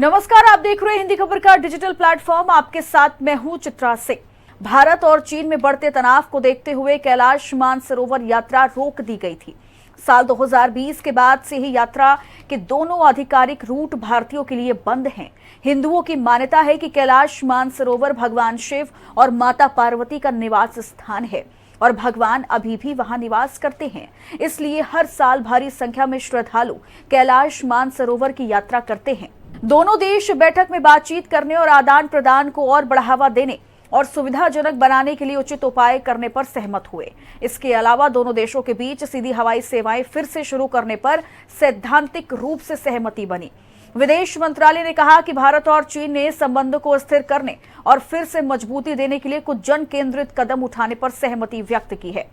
नमस्कार, आप देख रहे हैं हिंदी खबर का डिजिटल प्लेटफॉर्म। आपके साथ मैं हूं चित्रा सिंह। भारत और चीन में बढ़ते तनाव को देखते हुए कैलाश मानसरोवर यात्रा रोक दी गई थी। साल 2020 के बाद से ही यात्रा के दोनों आधिकारिक रूट भारतीयों के लिए बंद हैं। हिंदुओं की मान्यता है कि कैलाश मानसरोवर भगवान शिव और माता पार्वती का निवास स्थान है और भगवान अभी भी वहां निवास करते हैं। इसलिए हर साल भारी संख्या में श्रद्धालु कैलाश मानसरोवर की यात्रा करते हैं। दोनों देश बैठक में बातचीत करने और आदान प्रदान को और बढ़ावा देने और सुविधाजनक बनाने के लिए उचित उपाय करने पर सहमत हुए। इसके अलावा दोनों देशों के बीच सीधी हवाई सेवाएं फिर से शुरू करने पर सैद्धांतिक रूप से सहमति बनी। विदेश मंत्रालय ने कहा कि भारत और चीन ने संबंधों को स्थिर करने और फिर से मजबूती देने के लिए कुछ जन केंद्रित कदम उठाने पर सहमति व्यक्त की है।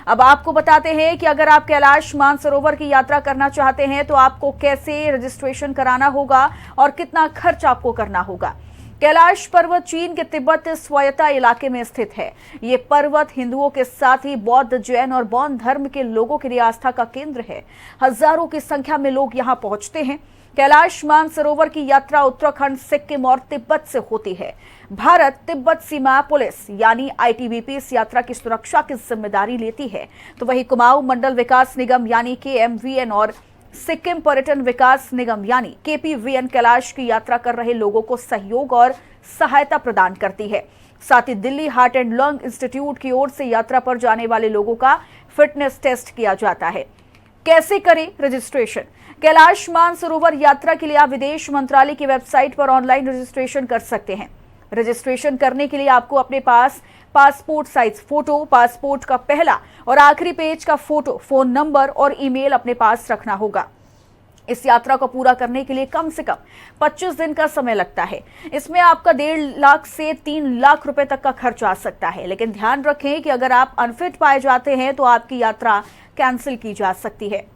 अब आपको बताते हैं कि अगर आप कैलाश मानसरोवर की यात्रा करना चाहते हैं तो आपको कैसे रजिस्ट्रेशन कराना होगा और कितना खर्च आपको करना होगा। कैलाश पर्वत चीन के तिब्बत स्वायत्ता इलाके में स्थित है। ये पर्वत हिंदुओं के साथ ही बौद्ध, जैन और बौद्ध धर्म के लोगों के लिए आस्था का केंद्र है। हजारों की संख्या में लोग यहाँ पहुंचते हैं। कैलाश मानसरोवर की यात्रा उत्तराखंड, सिक्किम और तिब्बत से होती है। भारत तिब्बत सीमा पुलिस यानी आईटीबीपी इस यात्रा की सुरक्षा की जिम्मेदारी लेती है, तो वही कुमाऊं मंडल विकास निगम यानी केएमवीएन और सिक्किम पर्यटन विकास निगम यानी केपीवीएन कैलाश की यात्रा कर रहे लोगों को सहयोग और सहायता प्रदान करती है। साथ ही Delhi heart and lung institute की ओर से यात्रा पर जाने वाले लोगों का फिटनेस टेस्ट किया जाता है। कैसे करें रजिस्ट्रेशन? कैलाश मानसरोवर यात्रा के लिए आप विदेश मंत्रालय की वेबसाइट पर ऑनलाइन रजिस्ट्रेशन कर सकते हैं। रजिस्ट्रेशन करने के लिए आपको अपने पास पासपोर्ट साइज फोटो, पासपोर्ट का पहला और आखिरी पेज का फोटो, फोन नंबर और ईमेल अपने पास रखना होगा। इस यात्रा को पूरा करने के लिए कम से कम 25 दिन का समय लगता है। इसमें आपका 1.5 लाख से 3 लाख रुपए तक का खर्च आ सकता है। लेकिन ध्यान रखें कि अगर आप अनफिट पाए जाते हैं तो आपकी यात्रा कैंसिल की जा सकती है।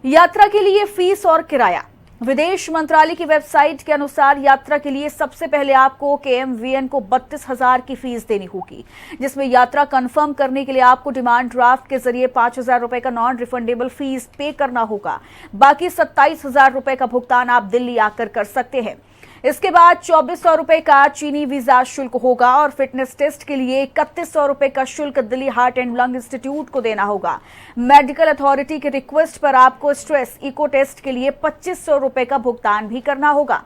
यात्रा के लिए फीस और किराया। विदेश मंत्रालय की वेबसाइट के अनुसार यात्रा के लिए सबसे पहले आपको केएमवीएन को 32,000 की फीस देनी होगी, जिसमें यात्रा कंफर्म करने के लिए आपको डिमांड ड्राफ्ट के जरिए 5,000 रुपए का नॉन रिफंडेबल फीस पे करना होगा। बाकी 27,000 रुपए का भुगतान आप दिल्ली आकर कर सकते हैं। इसके बाद 2,400 रुपए का चीनी वीजा शुल्क होगा और फिटनेस टेस्ट के लिए 3,100 रुपए का शुल्क Delhi heart and lung institute को देना होगा। मेडिकल अथॉरिटी के रिक्वेस्ट पर आपको स्ट्रेस इको टेस्ट के लिए 2,500 रुपए का भुगतान भी करना होगा।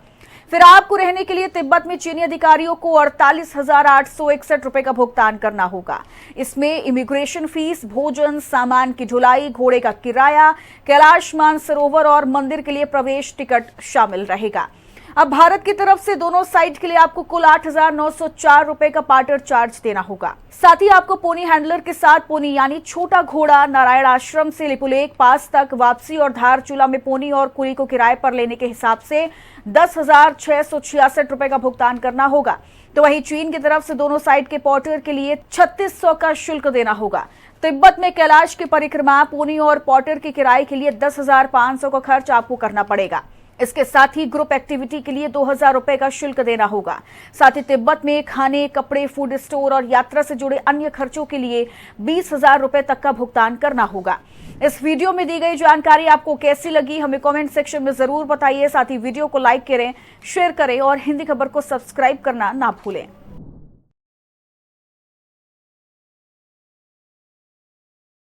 फिर आपको रहने के लिए तिब्बत में चीनी अधिकारियों को 48,861 रुपए का भुगतान करना होगा। इसमें इमिग्रेशन फीस, भोजन, सामान की ढुलाई, घोड़े का किराया, कैलाश मानसरोवर और मंदिर के लिए प्रवेश टिकट शामिल रहेगा। अब भारत की तरफ से दोनों साइड के लिए आपको कुल 8,904 रुपए का पार्टर चार्ज देना होगा। साथ ही आपको पोनी हैंडलर के साथ पोनी यानी छोटा घोड़ा नारायण आश्रम से लिपुलेख पास तक वापसी और धारचूला में पोनी और कुली को किराए पर लेने के हिसाब से 10,666 रुपए का भुगतान करना होगा। तो वहीं चीन की तरफ से दोनों साइड के पोर्टर के लिए 3,600 का शुल्क देना होगा। तिब्बत में कैलाश की परिक्रमा, पोनी और पोर्टर के किराए के लिए 10,500 का खर्च आपको करना पड़ेगा। इसके साथ ही ग्रुप एक्टिविटी के लिए 2,000 रुपए का शुल्क देना होगा। साथ ही तिब्बत में खाने, कपड़े, फूड स्टोर और यात्रा से जुड़े अन्य खर्चों के लिए 20,000 रुपए तक का भुगतान करना होगा। इस वीडियो में दी गई जानकारी आपको कैसी लगी, हमें कमेंट सेक्शन में जरूर बताइए। साथ ही वीडियो को लाइक करें, शेयर करें और हिंदी खबर को सब्सक्राइब करना ना भूलें।